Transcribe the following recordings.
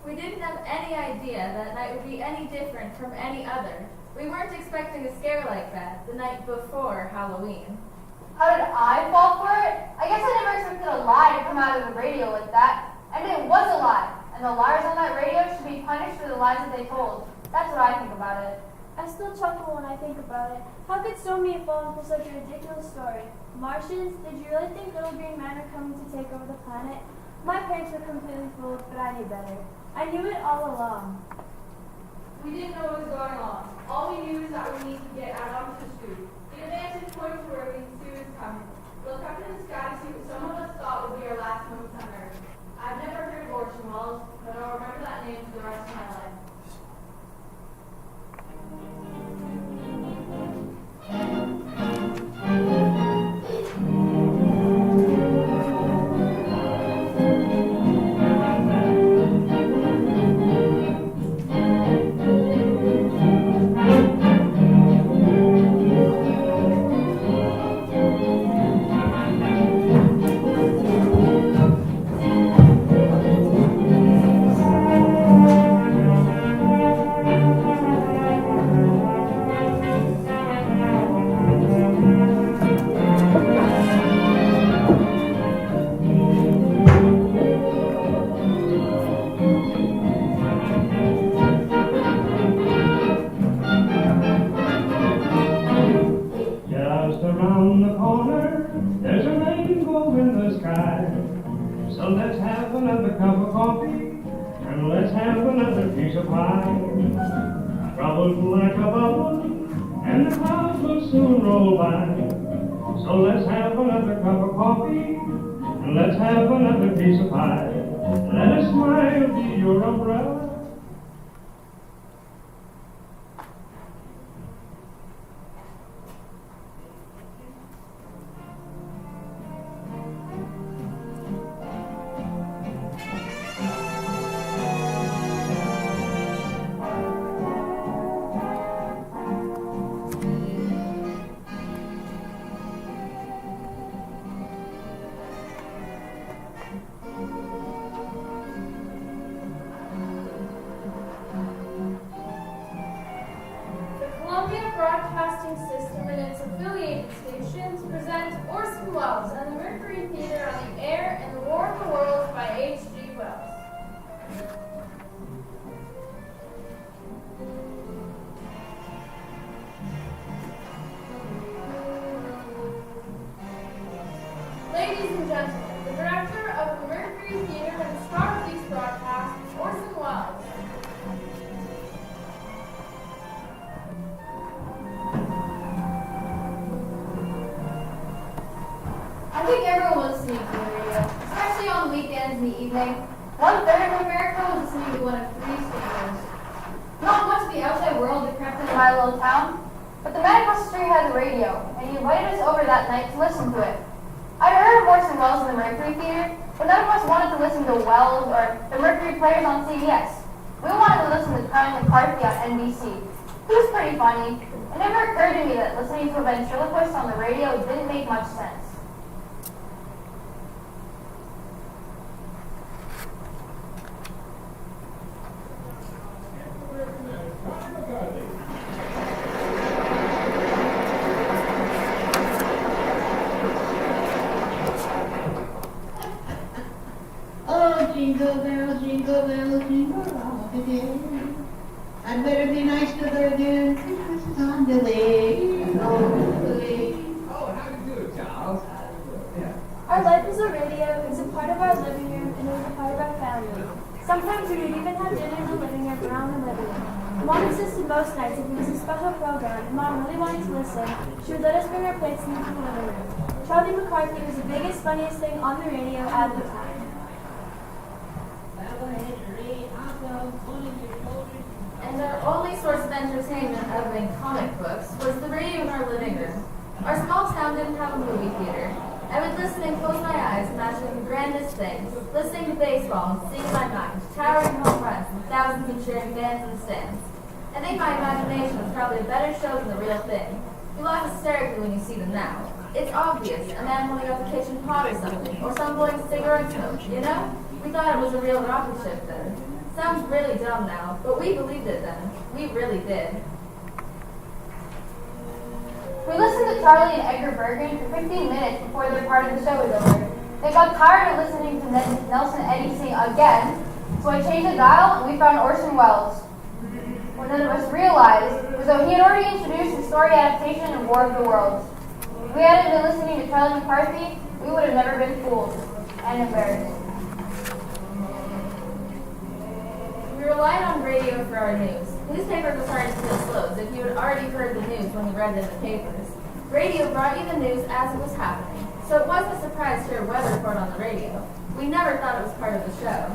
We didn't have any idea that night would be any different from any other. We weren't expecting a scare like that the night before Halloween. How did I fall for it? I guess I never expected a lie to come out of the radio like that. And it was a lie. And the liars on that radio should be punished for the lies that they told. That's what I think about it. I still chuckle when I think about it. How could so many fall for such a ridiculous story? Martians, did you really think little green men are coming to take over the planet? My parents were completely fooled, but I knew better. I knew it all along. We didn't know what was going on. All we knew is that we need to get out onto the street. The advantage point to where we can see what's coming. Look up in the sky to see what some of us thought would be our last moments on Earth. I've never heard of Orson Welles, but I'll remember that name for the rest of my life. Ladies and gentlemen, the director of the Mercury Theater and the star of these broadcasts, Orson Welles. I think everyone was listening to the radio, especially on weekends in the evening. 1/3 of America was listening to one of three stations. Not much of the outside world had crept into my little town, but the man across the street had the radio, and he invited us over that night to listen to it. I'd heard of Orson Welles in the Mercury Theater, but none of us wanted to listen to Welles or the Mercury Players on CBS. We wanted to listen to Charlie McCarthy on NBC. He was pretty funny. It never occurred to me that listening to a ventriloquist on the radio didn't make much sense. Jingle bells, jingle all the day. I'd better be nice to her again. Christmas is on the way. Oh, how do you do, Charles? Yeah. Our life is a radio, it's a part of our living room, and it's a part of our family. Sometimes we would even have dinner in the living room around the living room. Mom insisted most nights if it was a special program and Mom really wanted to listen, she would let us bring our plates into the living room. Charlie McCarthy was the biggest, funniest thing on the radio at the time. And our only source of entertainment other than comic books was the radio in our living room. Our small town didn't have a movie theater. I would listen and close my eyes, imagining the grandest things, listening to baseball and seeing my mind, towering home runs and thousands of cheering fans in the stands. I think my imagination was probably a better show than the real thing. You laugh hysterically when you see them now. It's obvious, a man holding up a kitchen pot or something, or some blowing cigarette smoke, you know? We thought it was a real rocket ship then. Sounds really dumb now, but we believed it then. We really did. We listened to Charlie and Edgar Bergen for 15 minutes before their part of the show was over. They got tired of listening to Nelson Eddy sing again, so I changed the dial and we found Orson Welles. What none of us realized was that he had already introduced the story adaptation of War of the Worlds. If we hadn't been listening to Charlie McCarthy, we would have never been fooled and embarrassed. We relied on radio for our news. Newspapers were starting to feel slow, as if you had already heard the news when you read it in the papers. Radio brought you the news as it was happening, so it wasn't a surprise to hear a weather report on the radio. We never thought it was part of the show.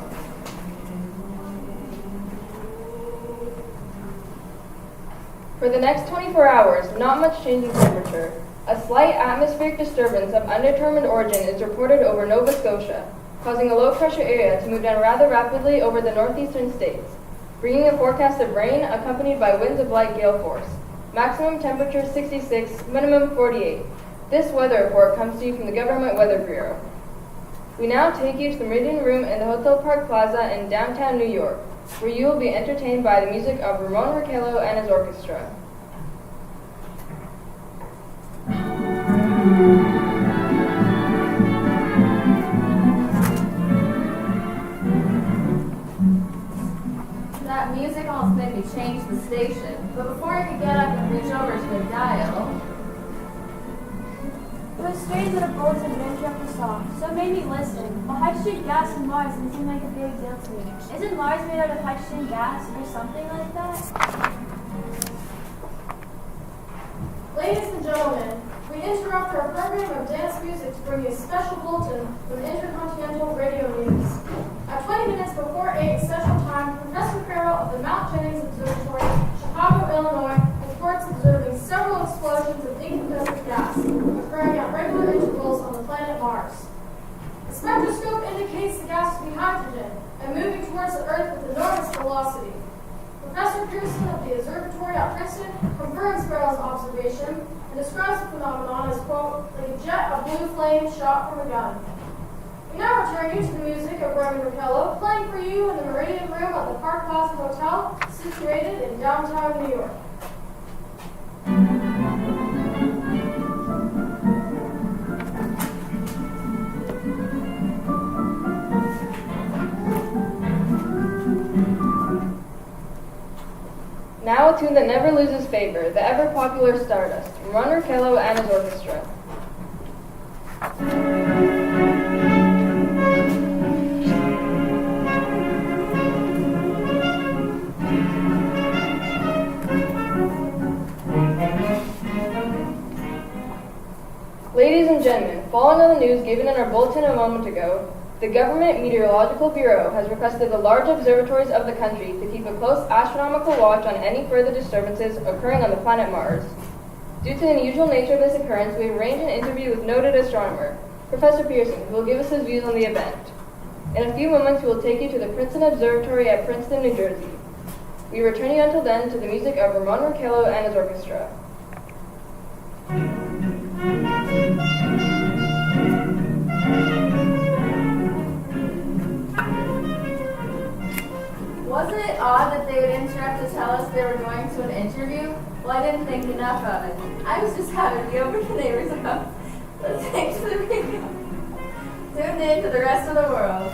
For the next 24 hours, not much change in temperature. A slight atmospheric disturbance of undetermined origin is reported over Nova Scotia, causing a low-pressure area to move down rather rapidly over the northeastern states, bringing a forecast of rain accompanied by winds of light gale force. Maximum temperature 66, minimum 48. This weather report comes to you from the Government Weather Bureau. We now take you to the Meridian Room in the Hotel Park Plaza in downtown New York, where you will be entertained by the music of Ramon Raquello and his orchestra. That music almost made me change the station, but before I could get up and reach over to the dial, It was strange that a bulletin would interrupt the song, so it made me listen. Well, hydrogen gas and Mars didn't seem like a big deal to me. Isn't Mars made out of hydrogen gas or something like that? Ladies and gentlemen, we interrupt our program of dance music to bring you a special bulletin from Intercontinental Radio News. At 20 minutes before 8 Central Time, Professor Carroll of the Mount Jennings Observatory, Chicago, Illinois, reports observing several explosions of incandescent gas occurring at regular intervals on the planet Mars. The spectroscope indicates the gas to be hydrogen and moving towards the Earth with enormous velocity. Professor Pearson of the observatory at Princeton confirms Carroll's observation and describes the phenomenon as, quote, like a jet of blue flame shot from a gun. We now return you to the music of Ramon Raquello, playing for you in the Meridian Room at the Park Plaza Hotel, situated in downtown New York. Now a tune that never loses favor, the ever-popular Stardust, Ramon Raquello and his orchestra. Ladies and gentlemen, following on the news given in our bulletin a moment ago, the Government Meteorological Bureau has requested the large observatories of the country to keep a close astronomical watch on any further disturbances occurring on the planet Mars. Due to the unusual nature of this occurrence, we have arranged an interview with noted astronomer, Professor Pearson, who will give us his views on the event. In a few moments, we will take you to the Princeton Observatory at Princeton, New Jersey. We return you until then to the music of Ramon Raquello and his orchestra. wasn't it odd that they would interrupt to tell us they were going to an interview? Well, I didn't think enough of it. I was just happy to be over to the neighbor's house, listening to the radio, tuned in to the rest of the world.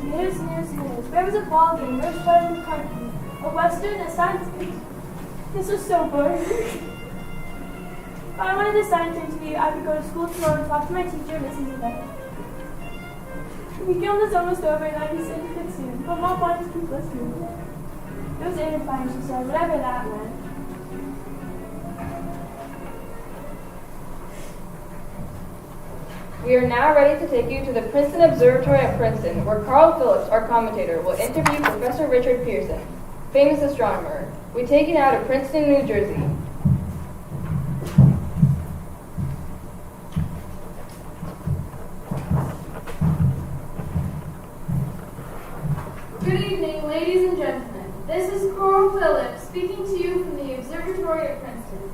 News. There was a ball game. Where's Charlie McCarthy? A Western, a science. This was so boring. If I wanted a science interview, I could go to school tomorrow and talk to my teacher and listen to them. The weekend was almost over and I'd be sick of it soon, but Mom wanted to keep listening. It was edifying, she said, whatever that meant. We are now ready to take you to the Princeton Observatory at Princeton, where Carl Phillips, our commentator, will interview Professor Richard Pearson, famous astronomer. We take you now to Princeton, New Jersey. Good evening, ladies and gentlemen. This is Carl Phillips speaking to you from the Observatory at Princeton.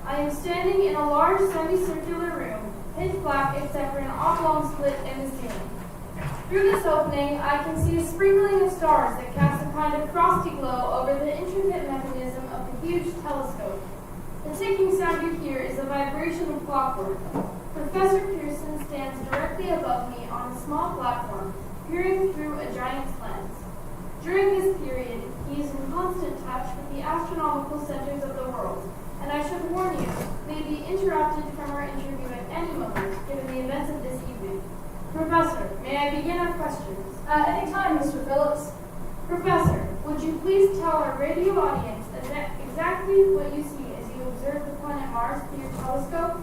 I am standing in a large semicircular room, pitch black except for an oblong split in the ceiling. Through this opening, I can see a sprinkling of stars that cast a kind of frosty glow over the intricate mechanism of the huge telescope. The ticking sound you hear is the vibration of clockwork. Professor Pearson stands directly above me on a small platform, peering through a giant's lens. During this period, he is in constant touch with the astronomical centers of the world, and I should warn you, may be interrupted from our interview at any moment, given the events of this evening. Professor, may I begin our questions? At any time, Mr. Phillips. Professor, would you please tell our radio audience exactly what you see as you observe the planet Mars through your telescope?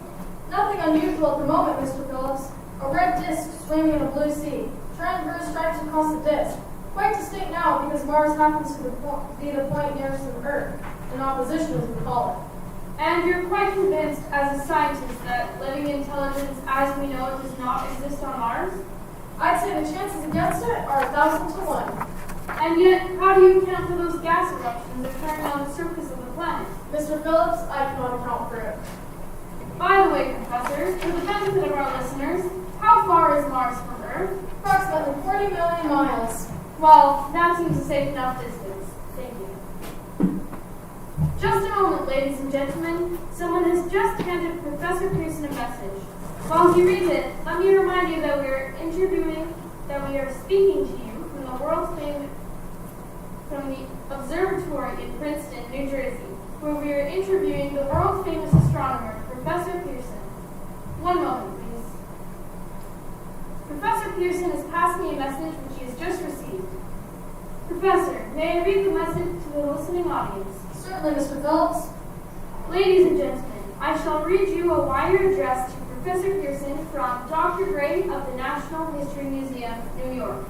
Nothing unusual at the moment, Mr. Phillips. A red disk swimming in a blue sea. Transverse stripes across the disk. Quite distinct now because Mars happens to be the point nearest to the Earth, in opposition as we call it. And you're quite convinced as a scientist that living intelligence as we know it does not exist on Mars? I'd say the chances against it are 1,000 to 1. And yet, how do you account for those gas eruptions occurring on the surface of the planet? Mr. Phillips, I cannot account for it. By the way, Professor, for the benefit of our listeners, how far is Mars from Earth? Approximately 40 million miles. Well, that seems a safe enough distance. Thank you. Just a moment, ladies and gentlemen. Someone has just handed Professor Pearson a message. While he reads it, let me remind you that we are speaking to you from the observatory in Princeton, New Jersey, where we are interviewing the world-famous astronomer, Professor Pearson. One moment, please. Professor Pearson has passed me a message which he has just received. Professor, may I read the message to the listening audience? Certainly, Mr. Phillips. Ladies and gentlemen, I shall read you a wire address to Professor Pearson from Dr. Gray of the National History Museum, New York.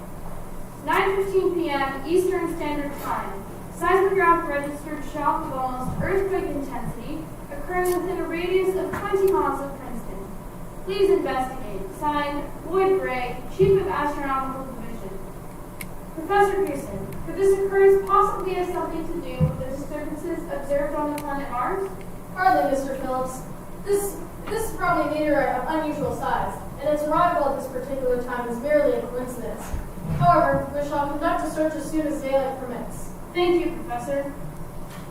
9:15 p.m. Eastern Standard Time. Seismograph registered shock of almost earthquake intensity occurring within a radius of 20 miles of Princeton. Please investigate. Signed, Lloyd Gray, Chief of Astronomical Division. Professor Pearson, could this occurrence possibly have something to do with the disturbances observed on the planet Mars? Hardly, Mr. Phillips. This is probably a meteorite of unusual size, and its arrival at this particular time is merely a coincidence. However, we shall conduct a search as soon as daylight permits. Thank you, Professor.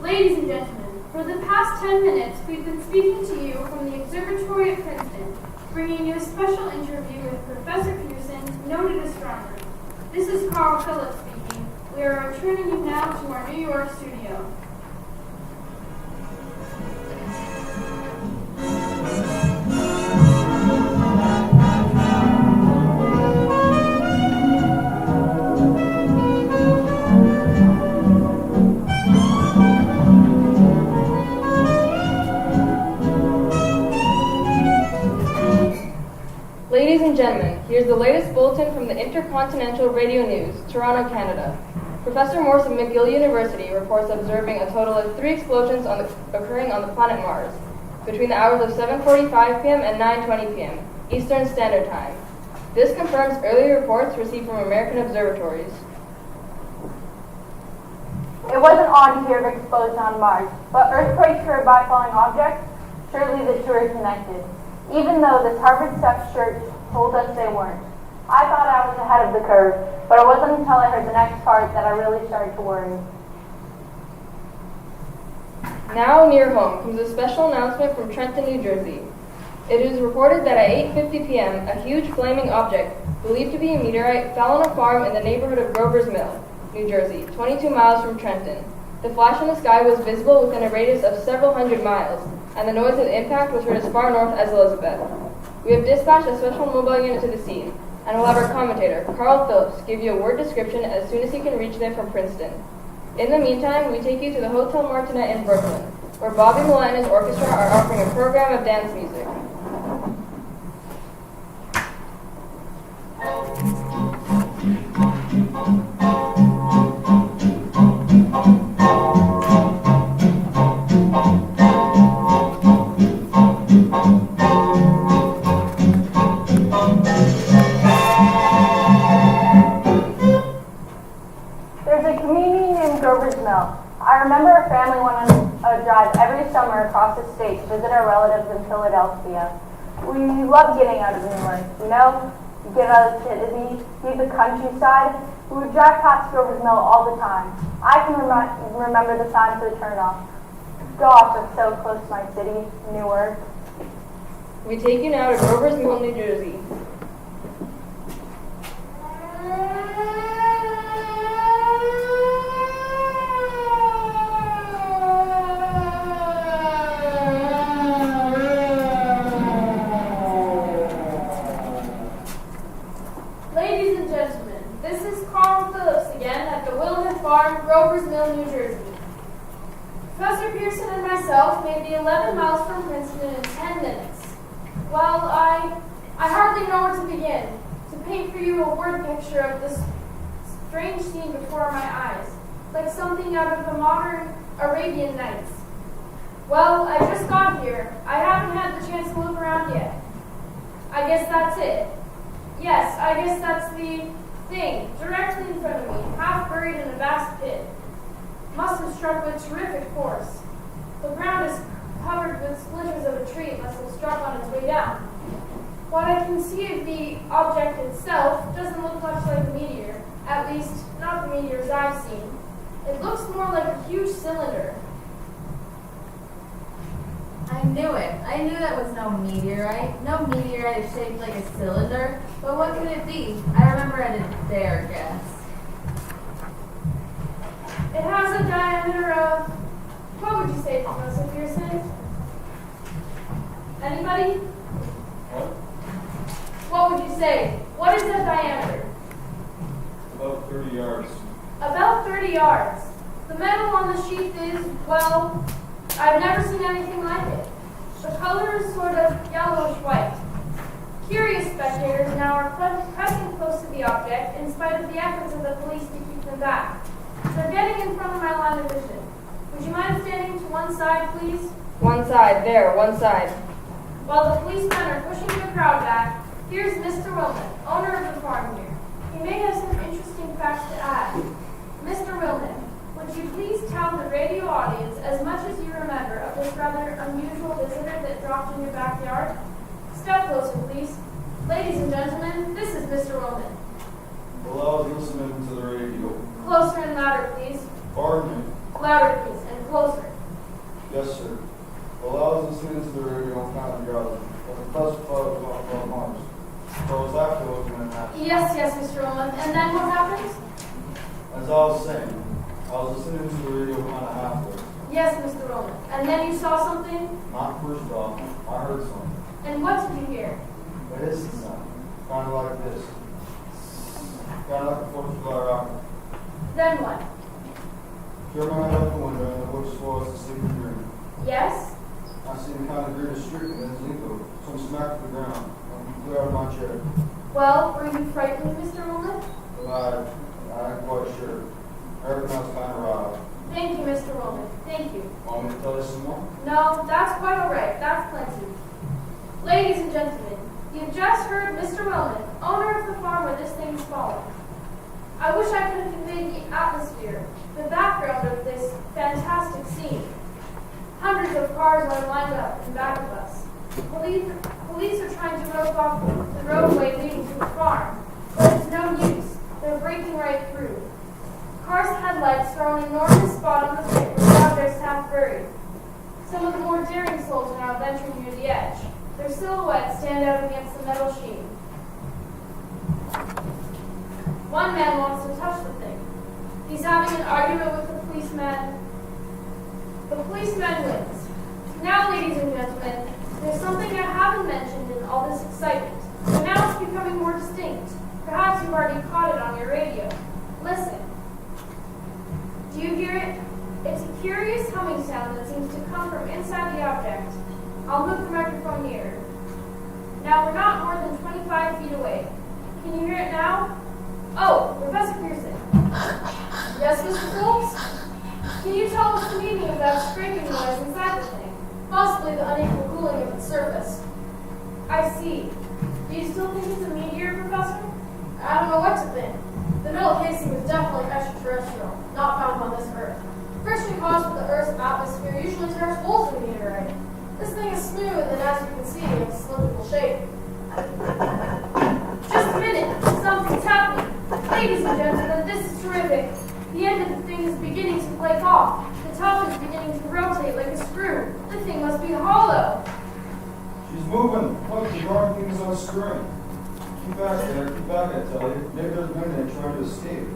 Ladies and gentlemen, for the past 10 minutes, we've been speaking to you from the observatory at Princeton, bringing you a special interview with Professor Pearson, noted astronomer. This is Carl Phillips speaking. We are returning you now to our New York studio. Ladies and gentlemen, here's the latest bulletin from the Intercontinental Radio News, Toronto, Canada. Professor Morse of McGill University reports observing a total of 3 explosions occurring on the planet Mars between the hours of 7:45 p.m. and 9:20 p.m. Eastern Standard Time. This confirms earlier reports received from American observatories. It wasn't odd to hear of explosions on Mars, but earthquakes or by falling objects, surely the two are connected. Even though this Harvard Stuff shirt told us they weren't. I thought I was ahead of the curve, but it wasn't until I heard the next part that I really started to worry. Now near home comes a special announcement from Trenton, New Jersey. It is reported that at 8:50 p.m., a huge flaming object, believed to be a meteorite, fell on a farm in the neighborhood of Grover's Mill, New Jersey, 22 miles from Trenton. The flash in the sky was visible within a radius of several hundred miles, and the noise of the impact was heard as far north as Elizabeth. We have dispatched a special mobile unit to the scene, and will have our commentator, Carl Phillips, give you a word description as soon as he can reach there from Princeton. In the meantime, we take you to the Hotel Martinet in Brooklyn, where Bobby Millett and his orchestra are offering a program of dance music. I remember a family went on a drive every summer across the state to visit our relatives in Philadelphia. We love getting out of New York, you know? You get out of the city, see the countryside. We would drive past Grover's Mill all the time. I can remember the signs for the turnoff. Gosh, I'm so close to my city, Newark. We take you now to Grover's Mill, New Jersey. Ladies and gentlemen, this is Carl Phillips again at the Wilhelm Farm, Grover's Mill, New Jersey. Professor Pearson and myself made the 11 miles from Princeton in 10 minutes. Well, I hardly know where to begin to paint for you a word picture of this strange scene before my eyes, like something out of the modern Arabian Nights. Well, I just got here. I haven't had the chance to look around yet. I guess that's it. Yes, I guess that's the thing, directly in front of me, half buried in a vast pit. Must have struck with terrific force. The ground is covered with splinters of a tree it must have struck on its way down. What I can see of the object itself doesn't look much like a meteor, at least not the meteors I've seen. It looks more like a huge cylinder. I knew it. I knew that was no meteorite. No meteorite is shaped like a cylinder. But what could it be? I remember I didn't dare guess. It has a diameter of, what would you say, Professor Pearson? Anybody? What would you say? What is the diameter? About 30 yards. About 30 yards. The metal on the sheath is, well, I've never seen anything like it. The color is sort of yellowish-white. Curious spectators now are pressing close to the object in spite of the efforts of the police to keep them back. They're getting in front of my line of vision. Would you mind standing to one side, please? One side, there, one side. While the policemen are pushing the crowd back, here's Mr. Wilman, owner of the farm here. He may have some interesting facts to add. Mr. Wilman, would you please tell the radio audience as much as you remember of this rather unusual visitor that dropped in your backyard? Step closer, please. Ladies and gentlemen, this is Mr. Wilman. Well, I was listening to the radio. Closer and louder, please. Pardon me? Louder, please, and closer. Yes, sir. Well, I was listening to the radio and kind of gathered. But the first thought was about Mars. So I was after looking at that. Yes, Mr. Wilman. And then what happened? As I was saying, I was listening to the radio kind of halfway. Yes, Mr. Wilman. And then you saw something? Not first off, I heard something. And what did you hear? A hissing sound. Kind of like this. Kind of like a 4th of July rocket. Then what? Turned my head out the window and the witch was to sleep and dream. Yes? I seen kind of greenish streak and then Zinko. Some smack to the ground. I'm clear out of my chair. Well, were you frightened, Mr. Wilman? But I ain't quite sure. Everything else kind of riled. Thank you, Mr. Wilman. Thank you. Want me to tell you some more? No, that's quite all right. That's plenty. Ladies and gentlemen, you've just heard Mr. Wilman, owner of the farm where this thing is fallen. I wish I could have conveyed the atmosphere, the background of this fantastic scene. Hundreds of cars are lined up in back of us. Police are trying to rope off the roadway leading to the farm, but it's no use. They're breaking right through. Cars' headlights throw an enormous spot on the pit where the object's half buried. Some of the more daring souls are now venturing near the edge. Their silhouettes stand out against the metal sheen. One man wants to touch the thing. He's having an argument with the policeman. The policeman wins. Now, ladies and gentlemen, there's something I haven't mentioned in all this excitement, but now it's becoming more distinct. Perhaps you've already caught it on your radio. Listen. Do you hear it? It's a curious humming sound that seems to come from inside the object. I'll move the microphone nearer. Now, we're not more than 25 feet away. Can you hear it now? Oh, Professor Pearson. Yes, Mr. Phillips? Can you tell us the meaning of that scraping noise inside the thing? Possibly the unequal cooling of its surface. I see. Do you still think it's a meteor, Professor? I don't know what to think. The metal casing is definitely extraterrestrial, not found on this Earth. Friction caused with the Earth's atmosphere usually tears holes in the meteorite. This thing is smooth, and as you can see, it's cylindrical shape. Just a minute, something's happening. Ladies and gentlemen, this is terrific. The end of the thing is beginning to flake off. The top is beginning to rotate like a screw. The thing must be hollow. She's moving. Look, the darn thing is unscrewing. Keep back there. Keep back, I tell you. Maybe there's men that trying to escape.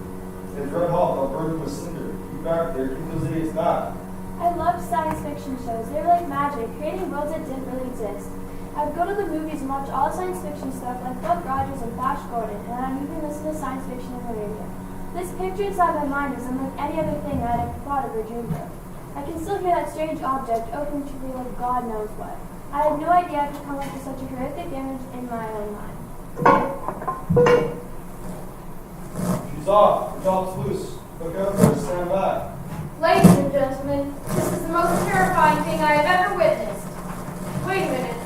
It's red hot. I'll burn them with cinder. Keep back there. Keep those idiots back. I loved science fiction shows. They were like magic, creating worlds that didn't really exist. I would go to the movies and watch all science fiction stuff like Buck Rogers and Flash Gordon, and I'd even listen to science fiction on the radio. This picture inside my mind is unlike any other thing I had ever thought of or dreamed of. I can still hear that strange object opening to reveal God knows what. I had no idea I could come up with such a horrific image in my own mind. She's off. The job's loose. Look out there. Stand back. Ladies and gentlemen, this is the most terrifying thing I have ever witnessed. Wait a minute.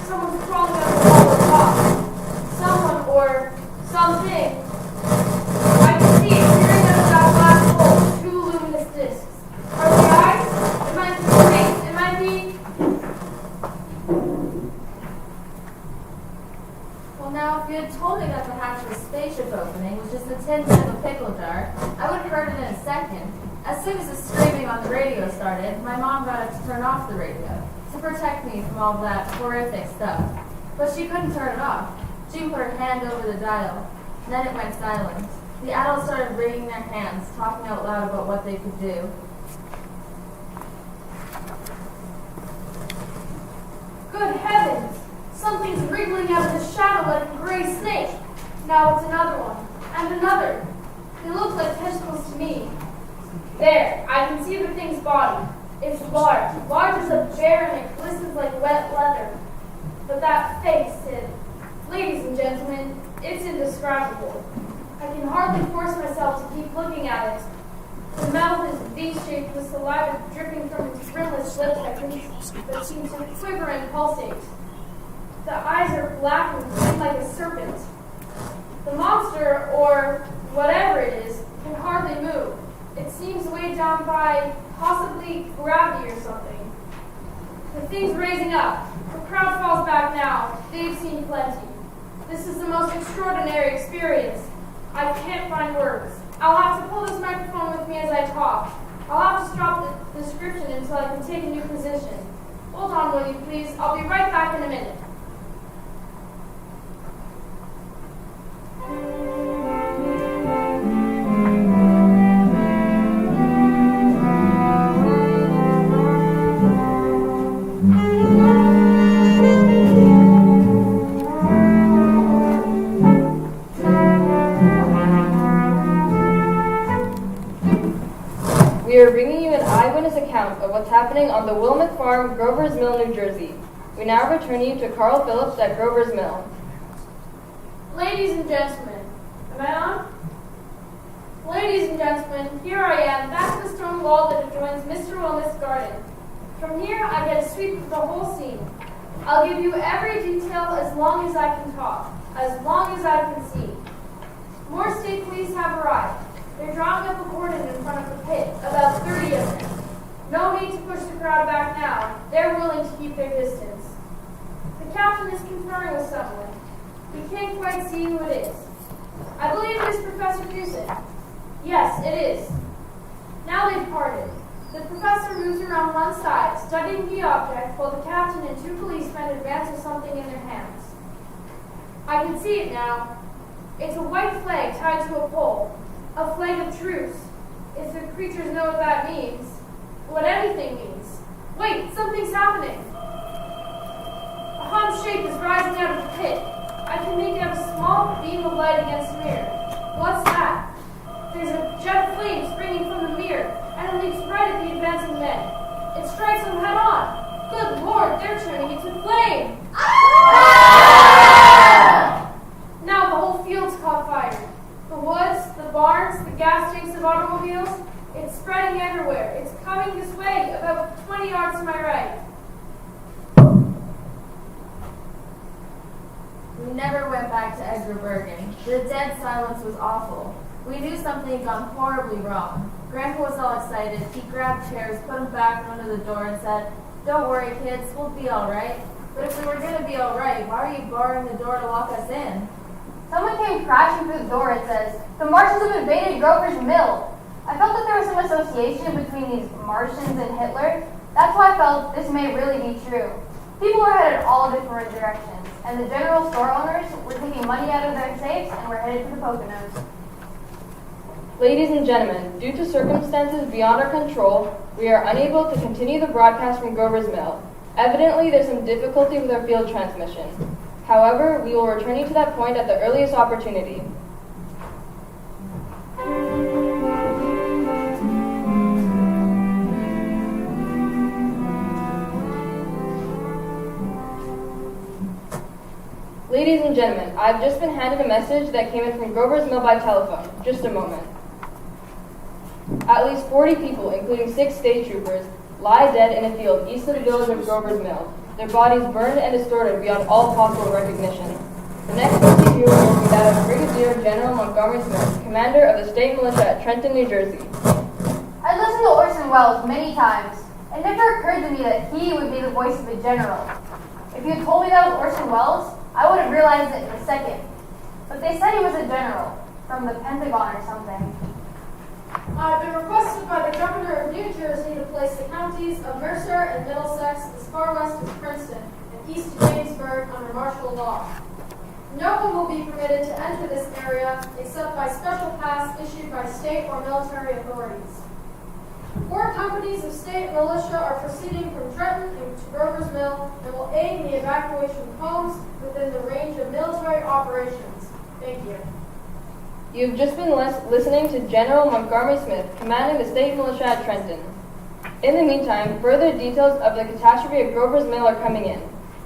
Someone's crawling up the wall at the top. Someone or something. I can see it peering out of that black hole, two luminous discs. Are they eyes? It might be face. It might be... Well, now, if you had told me that the hatch of a spaceship opening was just a tin can of a pickle jar, I would have heard it in a second. As soon as the screaming on the radio started, my mom got us to turn off the radio to protect me from all that horrific stuff. But she couldn't turn it off. She put her hand over the dial. Then it went silent. The adults started wringing their hands, talking out loud about what they could do. Good heavens! Something's wriggling out of the shadow like a gray snake. Now it's another one. And another. They look like tentacles to me. There, I can see the thing's body. It's large as a bear, and it glistens like wet leather. But that face, ladies and gentlemen, it's indescribable. I can hardly force myself to keep looking at it. The mouth is V-shaped with saliva dripping from its rimless lips that seem to quiver and pulsate. The eyes are black and green like a serpent. The monster, or whatever it is, can hardly move. It seems weighed down by possibly gravity or something. The thing's raising up. The crowd falls back now. They've seen plenty. This is the most extraordinary experience. I can't find words. I'll have to pull this microphone with me as I talk. I'll have to stop the description until I can take a new position. Hold on, will you please? I'll be right back in a minute. We are bringing you an eyewitness account of what's happening on the Wilmot Farm, Grover's Mill, New Jersey. We now return you to Carl Phillips at Grover's Mill. Ladies and gentlemen, am I on? Ladies and gentlemen, here I am, back to the stone wall that adjoins Mr. Wilmot's garden. From here, I get a sweep of the whole scene. I'll give you every detail as long as I can talk, as long as I can see. More state police have arrived. They're drawing up a cordon in front of the pit, about 30 of them. No need to push the crowd back now. They're willing to keep their distance. The captain is conferring with someone. We can't quite see who it is. I believe it is Professor Fusen. Yes, it is. Now they've parted. The professor moves around one side, studying the object, while the captain and two policemen advance with something in their hands. I can see it now. It's a white flag tied to a pole. A flag of truce. If the creatures know what that means, what anything means. Wait, something's happening. A hum shape is rising out of the pit. I can make out a small beam of light against the mirror. What's that? There's a jet of flame springing from the mirror, and it leaps right at the advancing men. It strikes them head on. Good Lord, they're turning into flame. Now the whole field's caught fire. The woods, the barns, the gas tanks of automobiles, it's spreading everywhere. It's coming this way, about 20 yards to my right. We never went back to Edgar Bergen. The dead silence was awful. We knew something had gone horribly wrong. Grandpa was all excited. He grabbed chairs, put them back under the door, and said, Don't worry, kids, we'll be alright. But if we were gonna be alright, why are you barring the door to lock us in? Someone came crashing through the door, it says. The Martians have invaded Grover's Mill. I felt that there was some association between these Martians and Hitler. That's why I felt this may really be true. People were headed all different directions, and the general store owners were taking money out of their safes and were headed to the Poconos. Ladies and gentlemen, due to circumstances beyond our control, we are unable to continue the broadcast from Grover's Mill. Evidently, there's some difficulty with our field transmission. However, we will return you to that point at the earliest opportunity. Ladies and gentlemen, I've just been handed a message that came in from Grover's Mill by telephone. Just a moment. At least 40 people, including 6 state troopers, lie dead in a field east of the village of Grover's Mill, their bodies burned and distorted beyond all possible recognition. The next voice you hear will be that of Brigadier General Montgomery Smith, commander of the state militia at Trenton, New Jersey. I listened to Orson Welles many times. It never occurred to me that he would be the voice of a general. If you had told me that was Orson Welles, I would have realized it in a second. But they said he was a general, from the Pentagon or something. I've been requested by the governor of New Jersey to place the counties of Mercer and Middlesex as far west as Princeton and east of Jamesburg under martial law. No one will be permitted to enter this area except by special pass issued by state or military authorities. 4 companies of state militia are proceeding from Trenton to Grover's Mill and will aid in the evacuation of homes within the range of military operations. Thank you. You've just been listening to General Montgomery Smith, commanding the state militia at Trenton. In the meantime, further details of the catastrophe at Grover's Mill are coming in.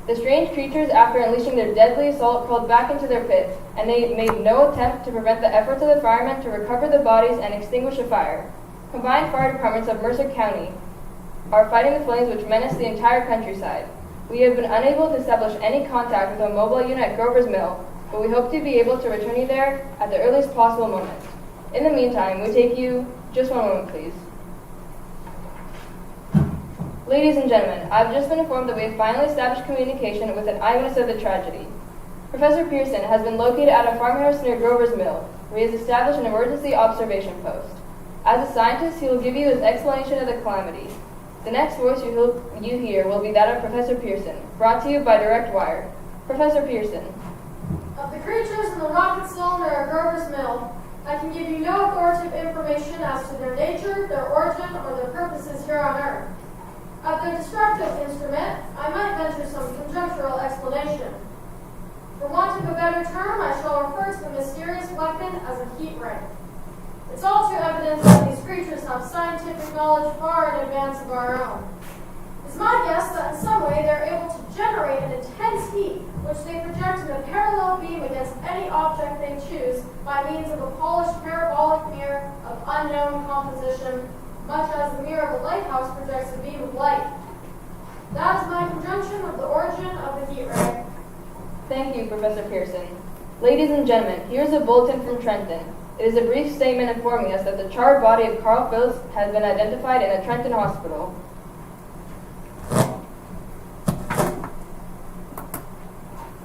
The strange creatures, after unleashing their deadly assault, crawled back into their pit, and they made no attempt to prevent the efforts of the firemen to recover the bodies and extinguish the fire. Combined fire departments of Mercer County are fighting the flames which menace the entire countryside. We have been unable to establish any contact with a mobile unit at Grover's Mill, but we hope to be able to return you there at the earliest possible moment. In the meantime, we take you, just one moment please. Ladies and gentlemen, I've just been informed that we have finally established communication with an eyewitness of the tragedy. Professor Pearson has been located at a farmhouse near Grover's Mill, where he has established an emergency observation post. As a scientist, he will give you his explanation of the calamity. The next voice you hear will be that of Professor Pearson, brought to you by direct wire. Professor Pearson. Of the creatures in the rocket cylinder at Grover's Mill, I can give you no authoritative information as to their nature, their origin, or their purposes here on Earth. Of their destructive instrument, I might venture some conjectural explanation. For want of a better term, I shall refer to the mysterious weapon as a heat ray. It's all too evident that these creatures have scientific knowledge far in advance of our own. It's my guess that in some way they're able to generate an intense heat, which they project in a parallel beam against any object they choose by means of a polished parabolic mirror of unknown composition, much as the mirror of a lighthouse projects a beam of light. That is my conjunction of the origin of the heat ray. Thank you, Professor Pearson. Ladies and gentlemen, here's a bulletin from Trenton. It is a brief statement informing us that the charred body of Carl Phillips has been identified in a Trenton hospital.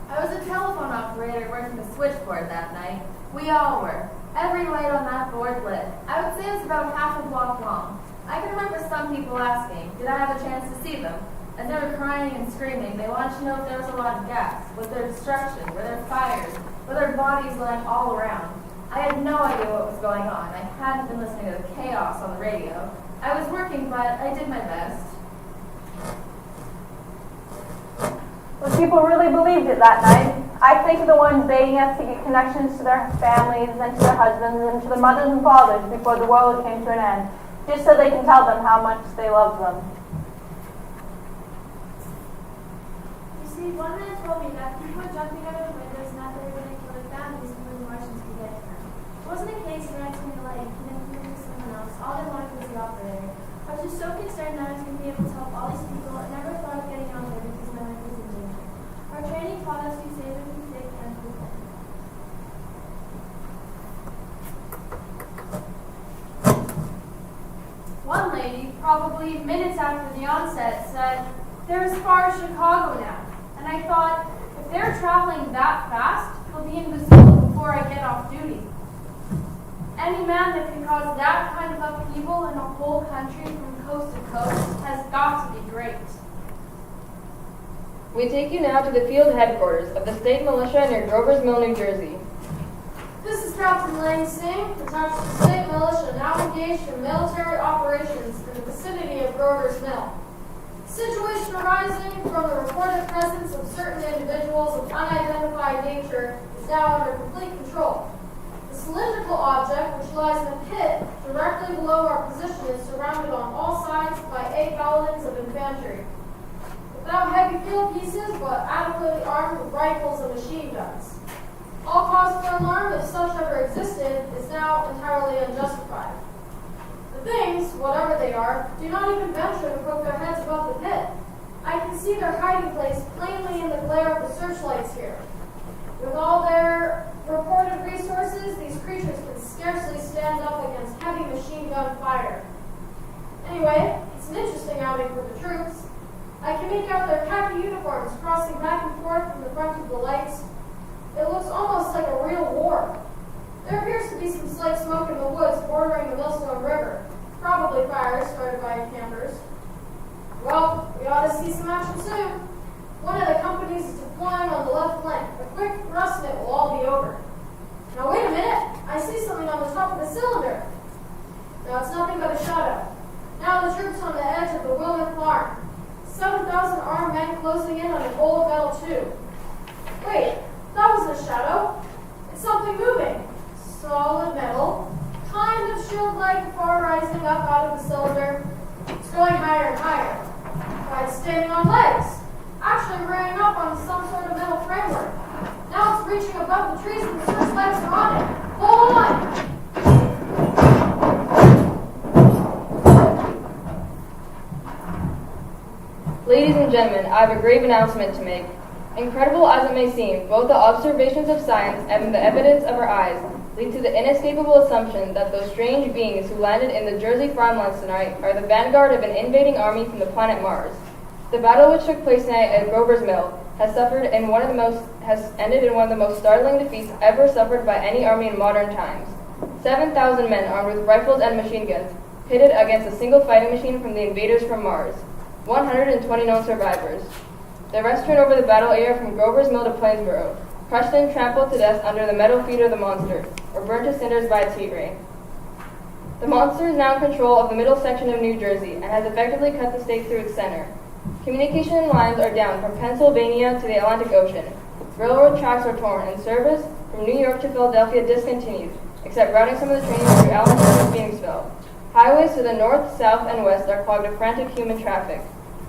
I was a telephone operator working the switchboard that night. We all were. Every light on that board lit. I would say it was about half a block long. I can remember some people asking, did I have a chance to see them? As they were crying and screaming, they wanted to know if there was a lot of gas. Was there destruction? Were there fires? Were there bodies lying all around? I had no idea what was going on. I hadn't been listening to the chaos on the radio. I was working, but I did my best. Well, people really believed it that night. I think of the ones begging us to get connections to their families and to their husbands and to their mothers and fathers before the world came to an end, just so they can tell them how much they love them. You see, one man told me that people were jumping out of windows and that they were going to kill their families before the Martians could get to them. It wasn't a case of answering the light and connecting them to someone else. All they wanted was the operator. I was just so concerned that I was going to be able to help all these people and never thought of getting out there because my life was in danger. Our training taught us to save them from thick and through thin. One lady, probably minutes after the onset, said, They're as far as Chicago now. And I thought, if they're traveling that fast, they'll be invisible before I get off duty. Any man that can cause that kind of upheaval in a whole country from coast to coast has got to be great. We take you now to the field headquarters of the state militia near Grover's Mill, New Jersey. This is Captain Lang Singh, attached to the state militia, now engaged in military operations in the vicinity of Grover's Mill. Situation arising from the reported presence of certain individuals of unidentified nature is now under complete control. The cylindrical object, which lies in a pit directly below our position, is surrounded on all sides by 8 paladins of infantry. Without heavy field pieces, but adequately armed with rifles and machine guns. All cause for alarm, if such ever existed, is now entirely unjustified. The things, whatever they are, do not even venture to poke their heads above the pit. I can see their hiding place plainly in the glare of the searchlights here. With all their reported resources, these creatures can scarcely stand up against heavy machine gun fire. Anyway, it's an interesting outing for the troops. I can make out their khaki uniforms crossing back and forth from the front of the lights. It looks almost like a real war. There appears to be some slight smoke in the woods bordering the Millstone River, probably fires started by campers. Well, we ought to see some action soon. One of the companies is deploying on the left flank. A quick thrust and it will all be over. Now wait a minute, I see something on the top of the cylinder. No, it's nothing but a shadow. Now the troops on the edge of the Wilmer farm. 7,000 armed men closing in on a goal of metal too. Wait, that wasn't a shadow. It's something moving. Solid metal, kind of shield-like before rising up out of the cylinder. It's going higher and higher. Why, it's standing on legs, actually rearing up on some sort of metal framework. Now it's reaching above the trees and the searchlights are on it. Hold on! Ladies and gentlemen, I have a grave announcement to make. Incredible as it may seem, both the observations of science and the evidence of our eyes lead to the inescapable assumption that those strange beings who landed in the Jersey farmlands tonight are the vanguard of an invading army from the planet Mars. The battle which took place tonight at Grover's Mill has ended in one of the most startling defeats ever suffered by any army in modern times. 7,000 men armed with rifles and machine guns pitted against a single fighting machine from the invaders from Mars. 120 known survivors. The rest turned over the battle area from Grover's Mill to Plainsboro, crushed and trampled to death under the metal feet of the monster, or burnt to cinders by its heat ray. The monster is now in control of the middle section of New Jersey and has effectively cut the state through its center. Communication lines are down from Pennsylvania to the Atlantic Ocean. Railroad tracks are torn, and service from New York to Philadelphia discontinued, except routing some of the trains through Allentown and Phoenixville. Highways to the north, south, and west are clogged with frantic human traffic.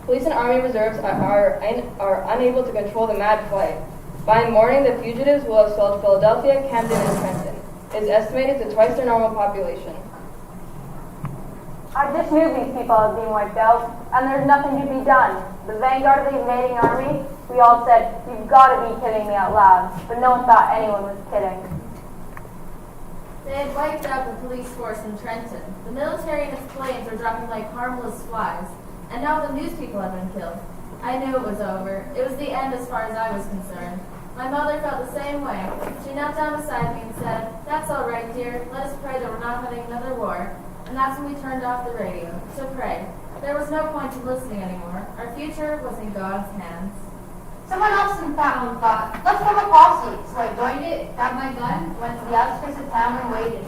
Police and Army reserves are unable to control the mad flight. By morning, the fugitives will have swelled Philadelphia, Camden, and Trenton. It is estimated to twice their normal population. I just knew these people had been wiped out, and there's nothing to be done. The vanguard of the invading army, we all said, "You've got to be kidding me out loud," but no one thought anyone was kidding. They had wiped out the police force in Trenton. The military and its planes were dropping like harmless flies. And now the news people had been killed. I knew it was over. It was the end as far as I was concerned. My mother felt the same way. She knelt down beside me and said, "That's all right, dear. Let us pray that we're not having another war." And that's when we turned off the radio, to pray. There was no point in listening anymore. Our future was in God's hands. Someone else in town thought, let's form a posse. So I joined it, grabbed my gun, went to the outskirts of town and waited.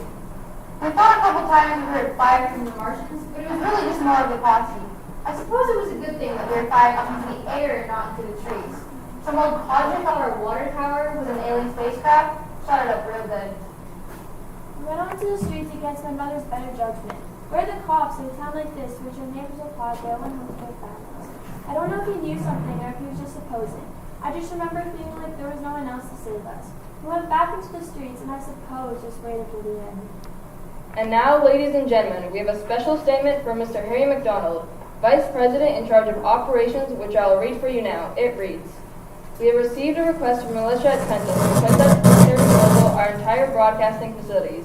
I thought a couple times we heard fire from the Martians, but it was really just more of the posse. I suppose it was a good thing that we were firing up into the air and not into the trees. Some old codger thought our water tower was an alien spacecraft, shot it up real good. I went onto the streets against my mother's better judgment. Where are the cops in a town like this, which your neighbors applaud their 100 families? I don't know if he knew something or if he was just supposing. I just remember feeling like there was no one else to save us. We went back into the streets and I suppose just waited for the end. And now, ladies and gentlemen, we have a special statement from Mr. Harry McDonald, Vice President in charge of operations, which I will read for you now. It reads, "We have received a request from militia at Trenton to request us to clear our entire broadcasting facilities.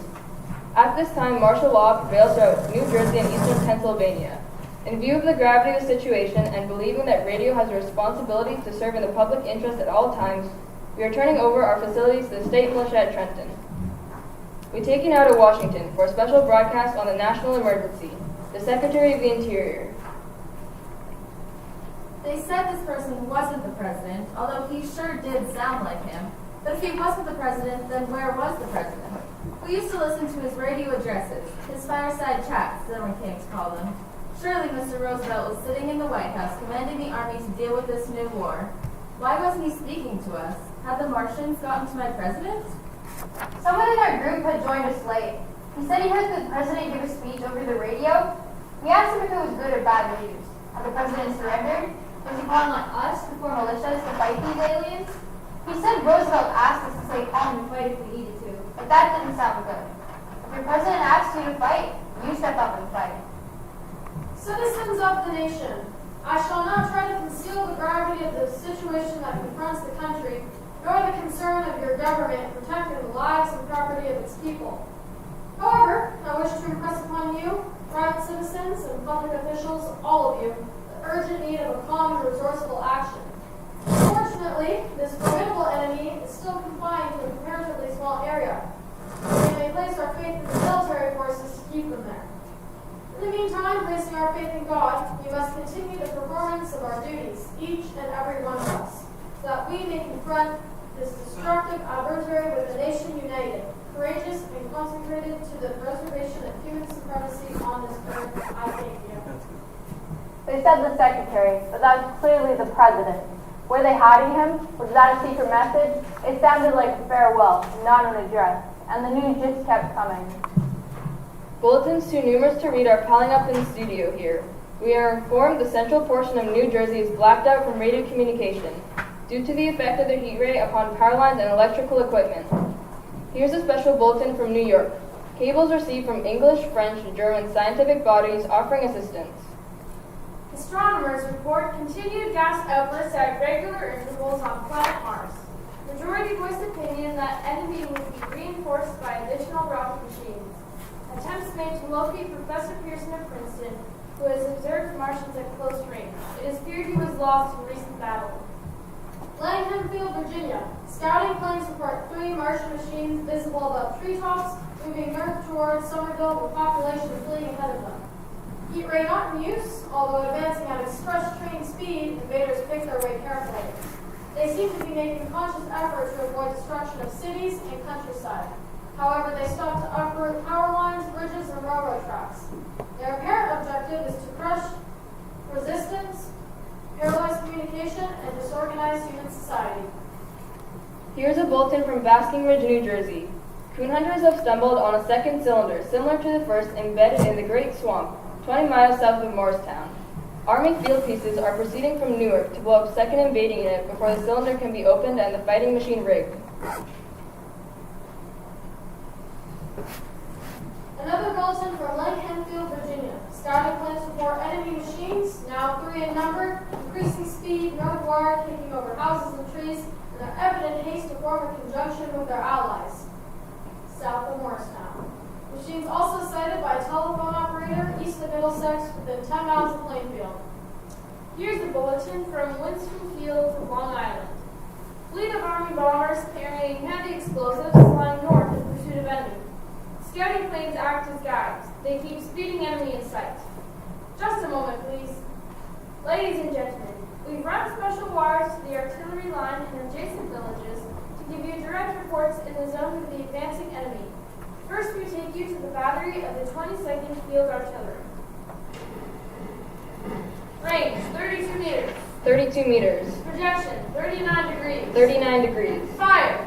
At this time, martial law prevails throughout New Jersey and eastern Pennsylvania. In view of the gravity of the situation and believing that radio has a responsibility to serve in the public interest at all times, we are turning over our facilities to the state militia at Trenton. We take you now to Washington for a special broadcast on the national emergency. The Secretary of the Interior. They said this person wasn't the president, although he sure did sound like him. But if he wasn't the president, then where was the president? We used to listen to his radio addresses, his fireside chats, Zimmer Kings called them. Surely Mr. Roosevelt was sitting in the White House commanding the army to deal with this new war. Why wasn't he speaking to us? Had the Martians gotten to my president? Someone in our group had joined us late. He said he heard the president give a speech over the radio. We asked him if it was good or bad news. Had the president surrendered? Was he calling on us to form militias to fight these aliens? He said Roosevelt asked us to stay calm and fight if we needed to, but that didn't sound good. If your president asks you to fight, you step up and fight. Citizens of the nation, I shall not try to conceal the gravity of the situation that confronts the country, nor the concern of your government protecting the lives and property of its people. However, I wish to impress upon you, private citizens and public officials, all of you, the urgent need of a calm and resourceful action. Unfortunately, this formidable enemy is still confined to a comparatively small area. We may place our faith in the military forces to keep them there. In the meantime, placing our faith in God, we must continue the performance of our duties, each and every one of us, so that we may confront this destructive adversary with a nation united, courageous, and consecrated to the preservation of human supremacy on this earth. I thank you. They said the secretary, but that was clearly the president. Were they hiding him? Was that a secret message? It sounded like a farewell, not an address, and the news just kept coming. Bulletins too numerous to read are piling up in the studio here. We are informed the central portion of New Jersey is blacked out from radio communication due to the effect of the heat ray upon power lines and electrical equipment. Here's a special bulletin from New York. Cables received from English, French, German scientific bodies offering assistance. Astronomers report continued gas outbursts at regular intervals on planet Mars. Majority voiced opinion that enemy would be reinforced by additional rocket machines. Attempts made to locate Professor Pearson of Princeton, who has observed Martians at close range. It is feared he was lost in recent battle. Langham Field, Virginia. Scouting planes report 3 Martian machines visible above treetops, moving north towards Somerville with population fleeing ahead of them. Heat ray not in use, although advancing at express train speed, invaders pick their way carefully. They seem to be making conscious efforts to avoid destruction of cities and countryside. However, they stop to uproot power lines, bridges, and railroad tracks. Their apparent objective is to crush resistance, paralyze communication, and disorganize human society. Here's a bulletin from Basking Ridge, New Jersey. Coon hunters have stumbled on a second cylinder, similar to the first, embedded in the Great Swamp, 20 miles south of Morristown. Army field pieces are proceeding from Newark to blow up second invading unit before the cylinder can be opened and the fighting machine rigged. Another bulletin from Langham Field, Virginia. Scouting planes report enemy machines, now 3 in number, increasing speed northward, taking over houses and trees, and are evident haste to form a conjunction with their allies, south of Morristown. Machines also sighted by a telephone operator east of Middlesex within 10 miles of Plainfield. Here's the bulletin from Winston Field, Long Island. Fleet of Army bombers carrying heavy explosives flying north in pursuit of enemy. Scouting planes act as guides. They keep speeding enemy in sight. Just a moment, please. Ladies and gentlemen, we've run special wires to the artillery line in adjacent villages to give you direct reports in the zone of the advancing enemy. First, we take you to the battery of the 22nd Field Artillery. Range, 32 meters. 32 meters. Projection, 39 degrees. 39 degrees. Fire!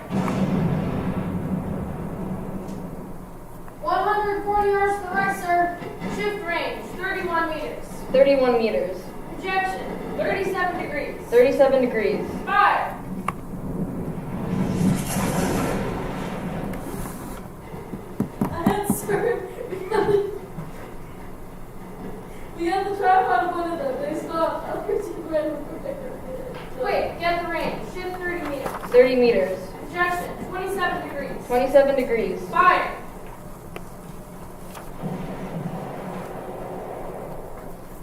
140 yards to the right, sir. Shift range, 31 meters. 31 meters. Projection, 37 degrees. 37 degrees. Fire! Sir, we had the tripod of one of them. They stopped. Wait, get the range. Shift 30 meters. 30 meters. Projection, 27 degrees. 27 degrees. Fire!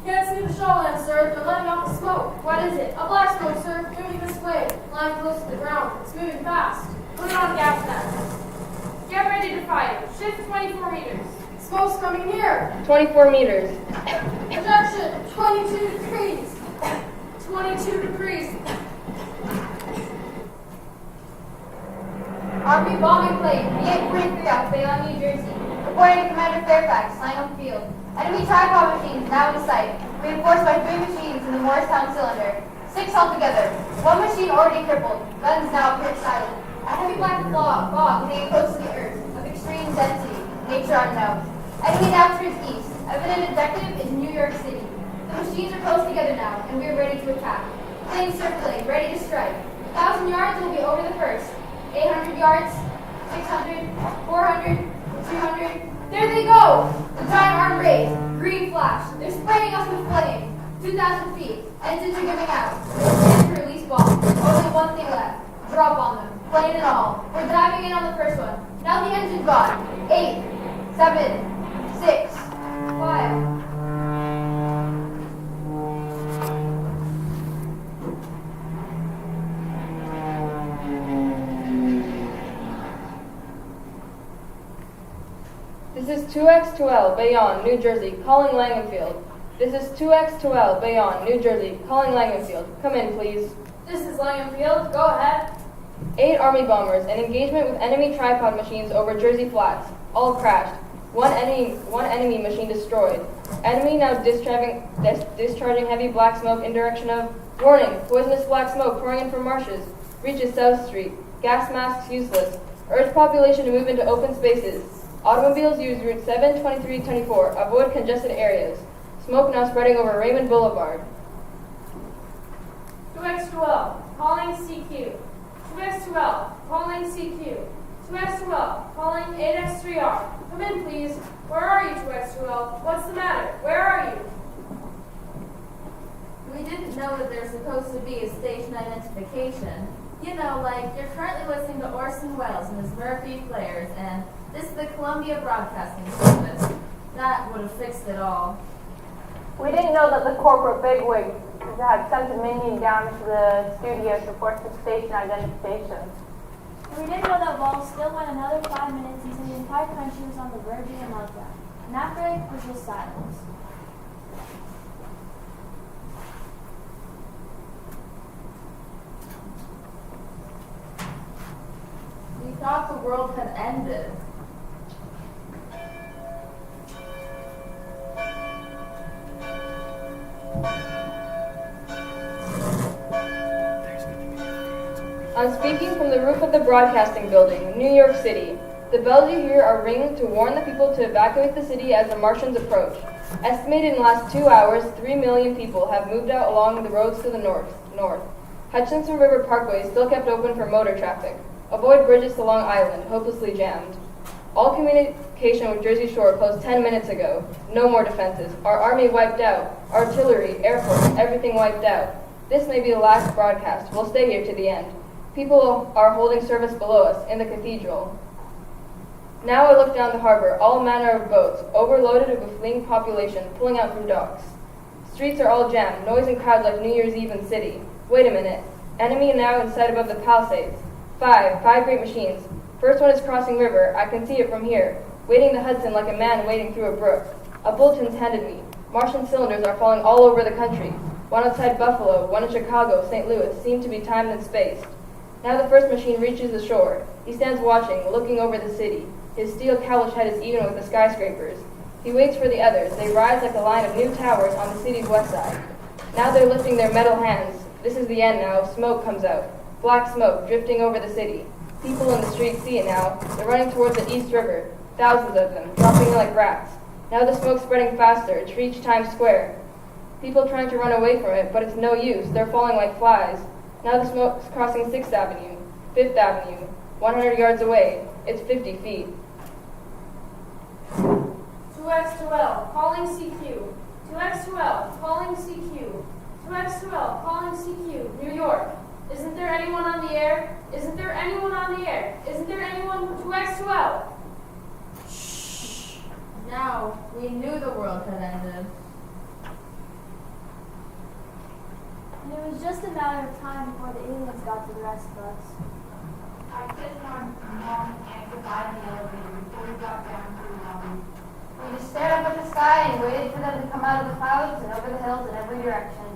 Yes, shuttle land, sir. They're letting off the smoke. What is it? A black smoke, sir. Moving this way. Lying close to the ground. It's moving fast. Put it on gas mask. Get ready to fire. Shift 24 meters. Smoke's coming here. 24 meters. Projection 22 degrees. 22 degrees. Army bombing plane, B-843 off Bayonne, New Jersey. Reporting to Commander Fairfax, Langham Field. Enemy tripod machines now in sight. Reinforced by 3 machines in the Morristown cylinder. 6 altogether. 1 machine already crippled. Guns now appear silent. A heavy black fog hanging close to the earth, of extreme density. Nature unknown. Enemy now to its east. Evident objective is New York City. The machines are close together now, and we are ready to attack. Planes circulating, ready to strike. 1,000 yards will be over the first. 800 yards, 600, 400, 200. There they go! The giant arm raised. Green flash. They're spraying us with flame. 2,000 feet. Engines are giving out. Ready to release bomb. Only one thing left. Drop on them. Plane and all. We're diving in on the first one. Now the engine's gone. 8, 7, 6, 5. This is 2X2L, Bayonne, New Jersey, calling Langenfield. This is 2X2L, Bayonne, New Jersey, calling Langenfield. Come in, please. This is Langham Field. Go ahead. 8 Army bombers, an engagement with enemy tripod machines over Jersey Flats. All crashed. One enemy machine destroyed. Enemy now discharging heavy black smoke in direction of... Warning, poisonous black smoke pouring in from marshes. Reaches South Street. Gas masks useless. Urge population to move into open spaces. Automobiles use route 7, 23, 24. Avoid congested areas. Smoke now spreading over Raymond Boulevard. 2X2L, calling CQ. 2X2L, calling CQ. 2X2L, calling 8X3R. Come in, please. Where are you, 2X2L? What's the matter? Where are you? We didn't know that there's supposed to be a station identification. You know, like, you're currently listening to Orson Welles and his Murphy Flares, and this is the Columbia Broadcasting Service. That would have fixed it all. We didn't know that the corporate bigwigs had sent a minion down to the studio to force the station identification. We didn't know that Wall still went another 5 minutes until the entire country was on the verge of a meltdown. And after it was just silence. We thought the world had ended. I'm speaking from the roof of the broadcasting building, New York City. The bells you hear are ringing to warn the people to evacuate the city as the Martians approach. Estimated in the last 2 hours, 3 million people have moved out along the roads to the north. Hutchinson River Parkway is still kept open for motor traffic. Avoid bridges to Long Island, hopelessly jammed. All communication with Jersey Shore closed 10 minutes ago. No more defenses. Our army wiped out. Artillery, Air Force, everything wiped out. This may be the last broadcast. We'll stay here to the end. People are holding service below us, in the cathedral. Now I look down the harbor, all manner of boats, overloaded with a fleeing population, pulling out from docks. Streets are all jammed, noise and crowds like New Year's Eve in city. Wait a minute. Enemy now in sight above the Palisades. Five great machines. First one is crossing river. I can see it from here. Wading the Hudson like a man wading through a brook. A bulletin's handed me. Martian cylinders are falling all over the country. One outside Buffalo, one in Chicago, St. Louis, seem to be timed and spaced. Now the first machine reaches the shore. He stands watching, looking over the city. His steel cowlish head is even with the skyscrapers. He waits for the others. They rise like a line of new towers on the city's west side. Now they're lifting their metal hands. This is the end now. Smoke comes out. Black smoke drifting over the city. People in the streets see it now. They're running towards the East River. Thousands of them, dropping in like rats. Now the smoke's spreading faster. It's reached Times Square. People trying to run away from it, but it's no use. They're falling like flies. Now the smoke's crossing 6th Avenue, 5th Avenue, 100 yards away. It's 50 feet. 2X2L, calling CQ. 2X2L, calling CQ. 2X2L, calling CQ. New York. Isn't there anyone on the air? Isn't there anyone on the air? Isn't there anyone? 2X2L. Now, we knew the world had ended. it was just a matter of time before the aliens got to the rest of us. I kissed my mom and goodbye in the elevator before we got down to the lobby. We just stared up at the sky and waited for them to come out of the clouds and over the hills in every direction.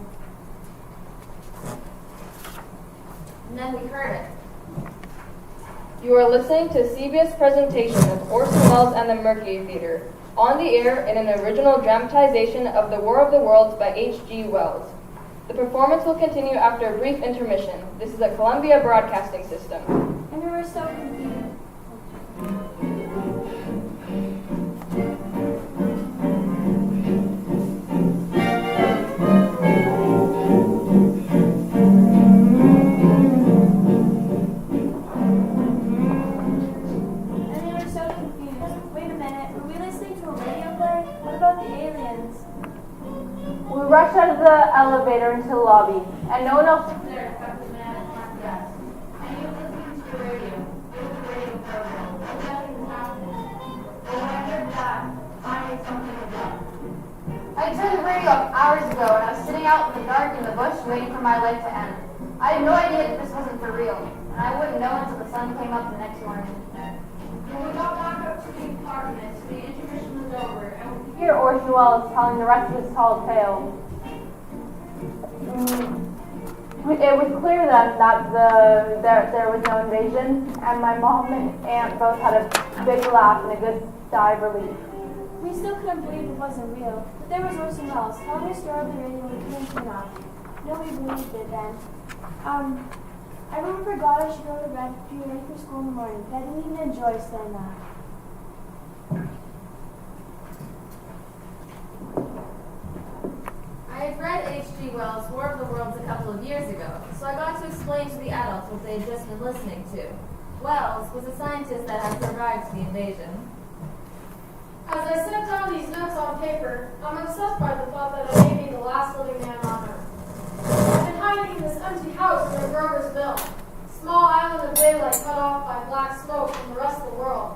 And then we heard it. You are listening to CBS presentation of Orson Welles and the Mercury Theater, on the air in an original dramatization of The War of the Worlds by H.G. Wells. The performance will continue after a brief intermission. This is a Columbia Broadcasting System. And we were so confused. Wait a minute, were we listening to a radio play? What about the aliens? We rushed out of the elevator into the lobby, and no one else There, except the man at the front desk. And he was listening to the radio. It was a radio program. But nothing was happening. But when I heard that, I knew something was up. I turned the radio up hours ago, and I was sitting out in the dark in the bush waiting for my life to end. I had no idea that this wasn't for real, and I wouldn't know until the sun came up the next morning. When we got back up to the apartments, the intermission was over, and we hear Orson Welles telling the rest of his tall tale. It was clear then that there was no invasion, and my mom and aunt both had a big laugh and a good sigh of relief. We still couldn't believe it wasn't real, but there was Orson Welles telling a story on the radio we couldn't turn off. Nobody believed it then. I really forgot I should go to bed to be ready for school in the morning, but I didn't even enjoy saying that. I had read H.G. Wells' War of the Worlds a couple of years ago, so I got to explain to the adults what they had just been listening to. Wells was a scientist that had survived the invasion. As I set down these notes on paper, I'm obsessed by the thought that I may be the last living man on Earth. I've been hiding in this empty house near Groversville, small island of daylight cut off by black smoke from the rest of the world.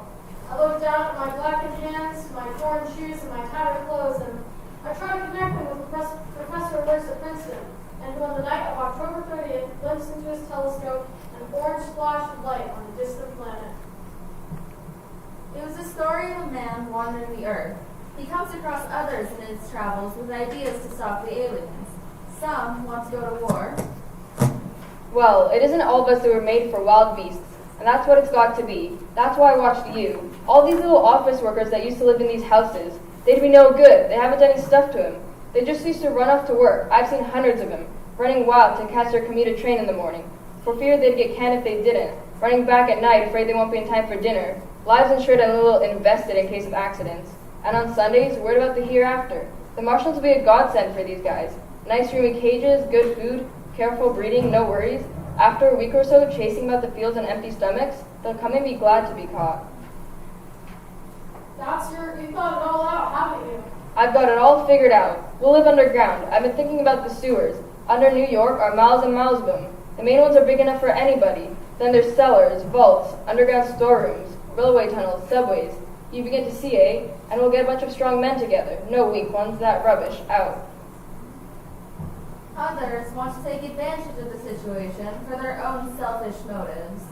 I look down at my blackened hands, my torn shoes, and my tattered clothes, and I try to connect them with Professor Lurz at Princeton, and who on the night of October 30th glimpsed into his telescope an orange splash of light on a distant planet. It was the story of a man wandering the earth. He comes across others in his travels with ideas to stop the aliens. Some want to go to war. Well, it isn't all of us that were made for wild beasts, and that's what it's got to be. That's why I watched you. All these little office workers that used to live in these houses, they'd be no good. They haven't done any stuff to him. They just used to run off to work. I've seen hundreds of them, running wild to catch their commuter train in the morning, for fear they'd get canned if they didn't, running back at night afraid they won't be in time for dinner, lives insured and a little invested in case of accidents. And on Sundays, worried about the hereafter. The Martians will be a godsend for these guys. Nice roomy cages, good food, careful breeding, no worries. After a week or so chasing about the fields on empty stomachs, they'll come and be glad to be caught. You thought it all out, haven't you? I've got it all figured out. We'll live underground. I've been thinking about the sewers. Under New York are miles and miles of them. The main ones are big enough for anybody. Then there's cellars, vaults, underground storerooms, railway tunnels, subways. You begin to see, eh? And we'll get a bunch of strong men together. No weak ones, that rubbish, out. Others want to take advantage of the situation for their own selfish motives.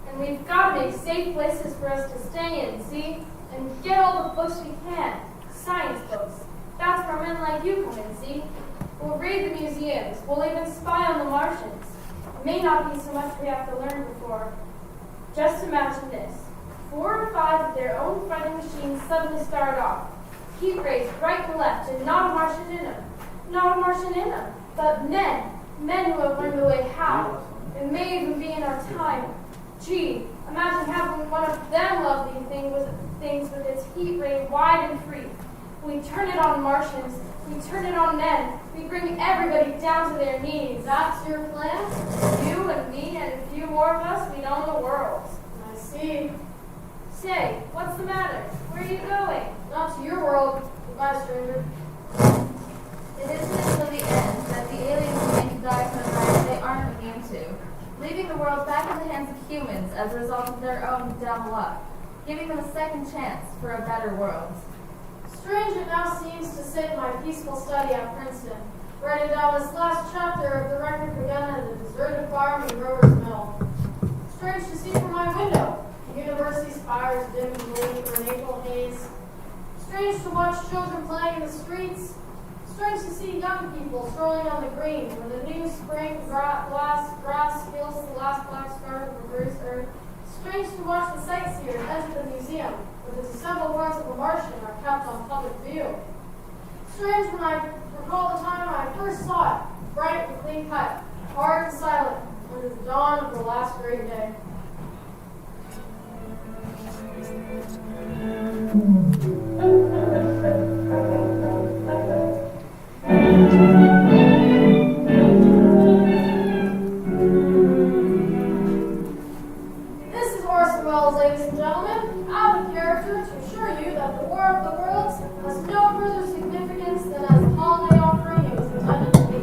And we've got to make safe places for us to stay in, see? And get all the books we can. Science books. That's where men like you come in, see? We'll read the museums. We'll even spy on the Martians. It may not be so much we have to learn before. Just imagine this. 4 or 5 of their own fighting machines suddenly start off. Heat rays right and left, and not a Martian in them. Not a Martian in them, but men. Men who have learned the way how. It may even be in our time. Gee, imagine having one of them lovely things with its heat ray wide and free. We turn it on Martians. We turn it on men. We bring everybody down to their knees. That's your plan? You and me and a few more of us, we'd own the world. I see. Say, what's the matter? Where are you going? Not to your world, goodbye, stranger. It isn't until the end that the aliens begin to die from a virus they aren't immune to, leaving the world back in the hands of humans as a result of their own dumb luck, giving them a second chance for a better world. Strange it now seems to sit in my peaceful study at Princeton. writing down this last chapter of the record begun at a deserted farm in Rover's Mill. Strange to see from my window, the university spires dim and bleak or an April haze. Strange to watch children playing in the streets. Strange to see young people strolling on the green when the new spring grass heals the last black scar of the bruised earth. Strange to watch the sightseers enter the museum where the dissembled parts of a Martian are kept on public view. Strange when I recall the time I first saw it, bright and clean cut, hard and silent, when it was the dawn of the last great day. This is Orson Welles, ladies and gentlemen, out of character to assure you that the War of the Worlds has no further significance than as a holiday offering it was intended to be.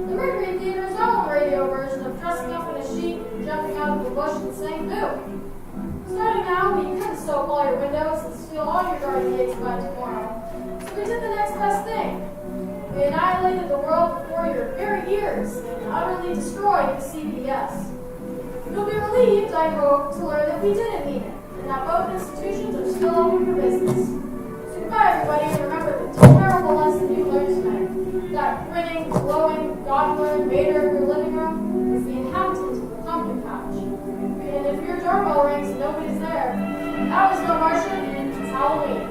The Mercury Theater's own radio version of dressing up in a sheet and jumping out of the bush and saying boo. Starting now, we couldn't soap all your windows and steal all your garden gates by tomorrow. So we did the next best thing. We annihilated the world before your very ears and utterly destroyed the CBS. You'll be relieved, I hope, to learn that we didn't mean it, and that both institutions are still open for business. So goodbye, everybody, and remember the terrible lesson you learned tonight. That grinning, glowing, God-fearing invader of your living room is the inhabitant of the pumpkin patch. And if your doorbell rings and nobody's there, that was no Martian, it's Halloween.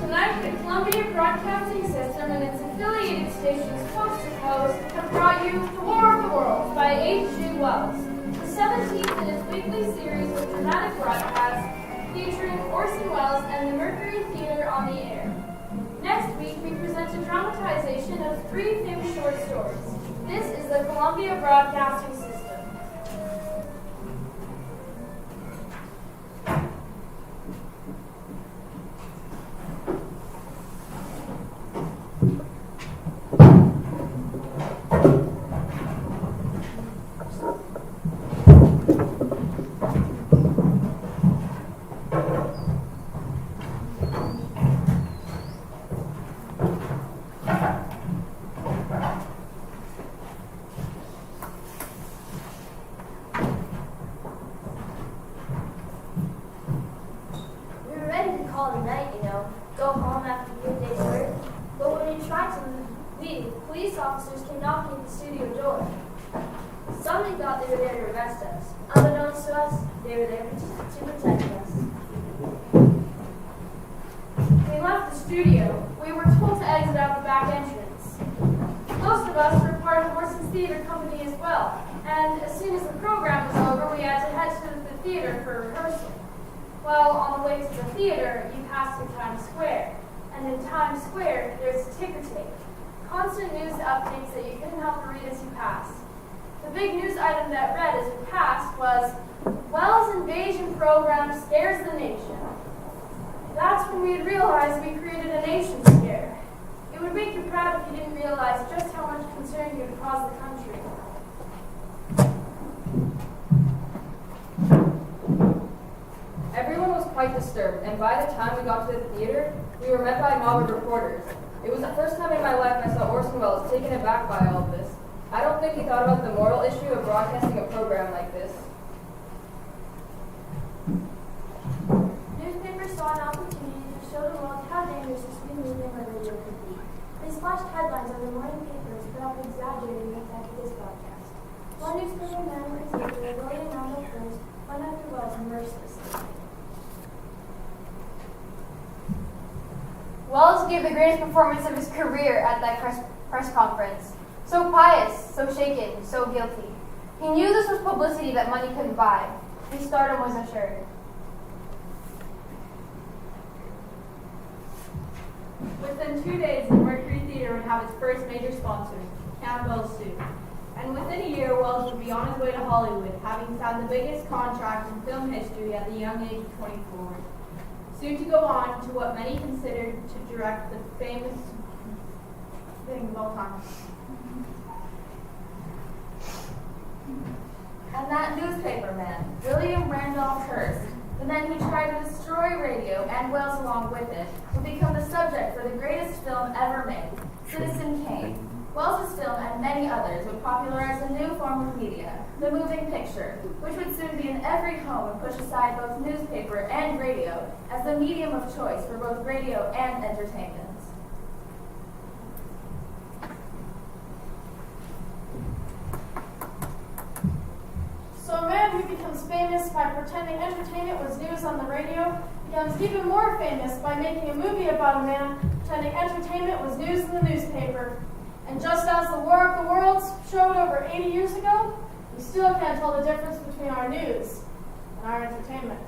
Tonight, the Columbia Broadcasting System and its affiliated stations coast to coast have brought you The War of the Worlds by H.G. Wells, the 17th in its weekly series of dramatic broadcasts featuring Orson Welles and the Mercury Theater on the air. Next week, we present a dramatization of 3 famous short stories. This is the Columbia Broadcasting System. We were ready to call it a night, go home after a good day's work. But when we tried to leave, police officers came knocking at the studio door. Some thought they were there to arrest us. Unbeknownst to us, they were there to protect us. We left the studio. We were told to exit out the back entrance. Most of us were part of Orson's theater company as well, and as soon as the program was over, we had to head to the theater for rehearsal. Well, on the way to the theater, you pass through Times Square, and in Times Square, there's ticker tape. Constant news updates that you couldn't help but read as you passed. The big news item that read as we passed was, Wells' invasion program scares the nation. That's when we had realized we created a nation scare. It would make you proud if you didn't realize just how much concern you had caused the country. Everyone was quite disturbed, and by the time we got to the theater, we were met by a mob of reporters. It was the first time in my life I saw Orson Welles taken aback by all of this. I don't think he thought about the moral issue of broadcasting a program like this. Newspapers saw an opportunity to show the world how dangerous a screen medium or radio could be. They splashed headlines on the morning papers, but often exaggerating the effect of this broadcast. One newspaper man in particular, William Randolph Hearst, went after Wells mercilessly. Wells gave the greatest performance of his career at that press conference. So pious, so shaken, so guilty. He knew this was publicity that money couldn't buy. His stardom was assured. Within 2 days, the Mercury Theater would have its first major sponsor, Campbell Soup. And within a year, Wells would be on his way to Hollywood, having signed the biggest contract in film history at the young age of 24. Soon to go on to what many considered to direct the famous thing of all time. And that newspaper man, William Randolph Hearst, the man who tried to destroy radio and Wales along with it, would become the subject for the greatest film ever made, Citizen Kane. Wells's film and many others would popularize a new form of media, the moving picture, which would soon be in every home and push aside both newspaper and radio as the medium of choice for both radio and entertainment. So a man who becomes famous by pretending entertainment was news on the radio becomes even more famous by making a movie about a man pretending entertainment was news in the newspaper. And just as the War of the Worlds showed over 80 years ago, we still can't tell the difference between our news and our entertainment.